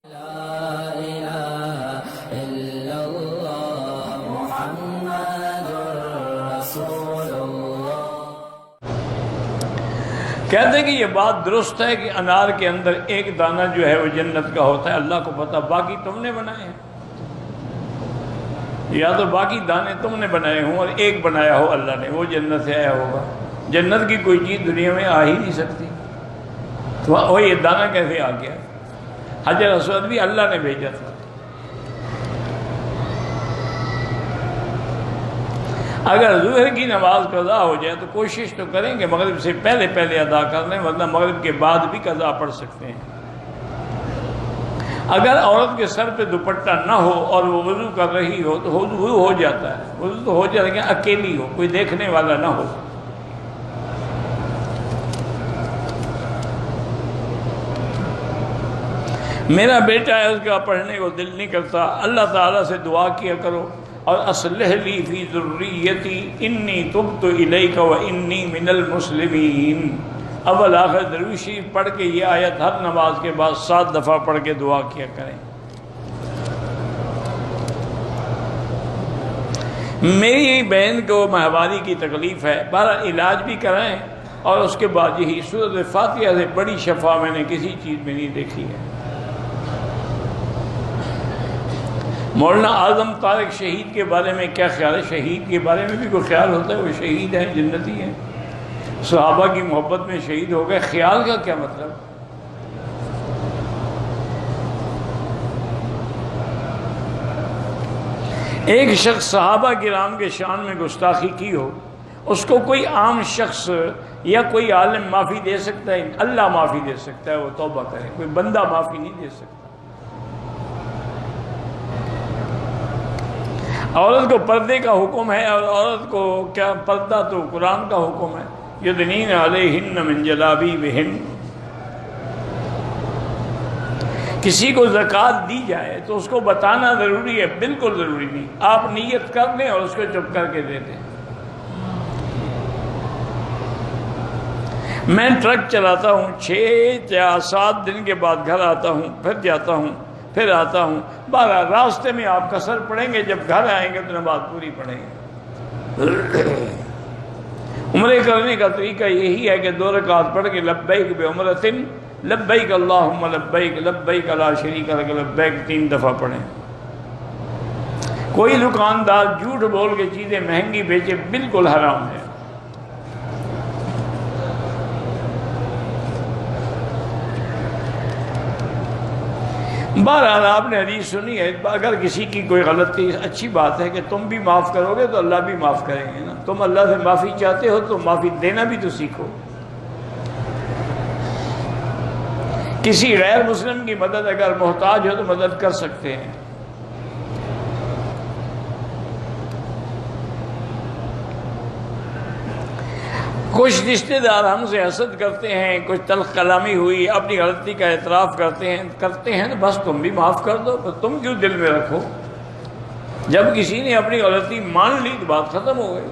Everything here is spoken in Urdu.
کہتے ہیں کہ یہ بات درست ہے کہ انار کے اندر ایک دانہ جو ہے وہ جنت کا ہوتا ہے، اللہ کو پتہ، باقی تم نے بنائے ہیں، یا تو باقی دانے تم نے بنائے ہوں اور ایک بنایا ہو اللہ نے، وہ جنت سے آیا ہوگا۔ جنت کی کوئی چیز دنیا میں آ ہی نہیں سکتی، تو وہ یہ دانہ کیسے آ گیا؟ حجر اسود بھی اللہ نے بھیجا تھا۔ اگر ظہر کی نماز قضا ہو جائے تو کوشش تو کریں کہ مغرب سے پہلے پہلے ادا کر لیں، ورنہ مغرب کے بعد بھی قضا پڑھ سکتے ہیں۔ اگر عورت کے سر پہ دوپٹہ نہ ہو اور وہ وضو کر رہی ہو تو وضو ہو جاتا ہے، وضو تو ہو جائے گا، اکیلی ہو، کوئی دیکھنے والا نہ ہو۔ میرا بیٹا ہے، اس کا پڑھنے کو دل نہیں کرتا، اللہ تعالیٰ سے دعا کیا کرو، اور اصلح لی فی ذریتی انی تبت الیک و انی من المسلمین۔ اول آخر درود شریف پڑھ کے یہ آیت ہر نماز کے بعد 7 دفعہ پڑھ کے دعا کیا کریں۔ میری بہن کو ماہواری کی تکلیف ہے، بہرحال علاج بھی کرائیں، اور اس کے بعد یہی سورۃ فاتحہ سے بڑی شفا میں نے کسی چیز میں نہیں دیکھی ہے۔ مولانا اعظم طارق شہید کے بارے میں کیا خیال ہے؟ شہید کے بارے میں بھی کوئی خیال ہوتا ہے؟ وہ شہید ہیں، جنتی ہیں، صحابہ کی محبت میں شہید ہو گئے، خیال کا کیا مطلب؟ ایک شخص صحابہ کرام کے شان میں گستاخی کی ہو، اس کو کوئی عام شخص یا کوئی عالم معافی دے سکتا ہے؟ اللہ معافی دے سکتا ہے، وہ توبہ کرے، کوئی بندہ معافی نہیں دے سکتا۔ عورت کو پردے کا حکم ہے، اور عورت کو کیا پردہ تو قرآن کا حکم ہے، یدنین علیہن من جلابیبہن۔ کسی کو زکوٰۃ دی جائے تو اس کو بتانا ضروری ہے؟ بالکل ضروری نہیں، آپ نیت کر لیں اور اس کو چپ کر کے دے دیں۔ میں ٹرک چلاتا ہوں، 6 یا 7 دن کے بعد گھر آتا ہوں، پھر جاتا ہوں، پھر آتا ہوں، بارہ راستے میں آپ قصر پڑھیں گے، جب گھر آئیں گے تو نماز پوری پڑھیں گے۔ عمرے کرنے کا طریقہ یہی ہے کہ 2 رکعت پڑھ کے لبیک بعمرۃ لبیک اللہم لبیک لبیک لا شریک لک لبیک 3 دفعہ پڑھیں۔ کوئی دکاندار جھوٹ بول کے چیزیں مہنگی بیچے، بالکل حرام ہے۔ بہرحال آپ نے حدیث سنی ہے، اگر کسی کی کوئی غلطی، اچھی بات ہے کہ تم بھی معاف کرو گے تو اللہ بھی معاف کریں گے نا۔ تم اللہ سے معافی چاہتے ہو تو معافی دینا بھی تو سیکھو۔ کسی غیر مسلم کی مدد اگر محتاج ہو تو مدد کر سکتے ہیں۔ کچھ رشتہ دار ہم سے حسد کرتے ہیں، کچھ تلخ کلامی ہوئی، اپنی غلطی کا اعتراف کرتے ہیں تو بس تم بھی معاف کر دو، تم کیوں دل میں رکھو؟ جب کسی نے اپنی غلطی مان لی تو بات ختم ہو گئی۔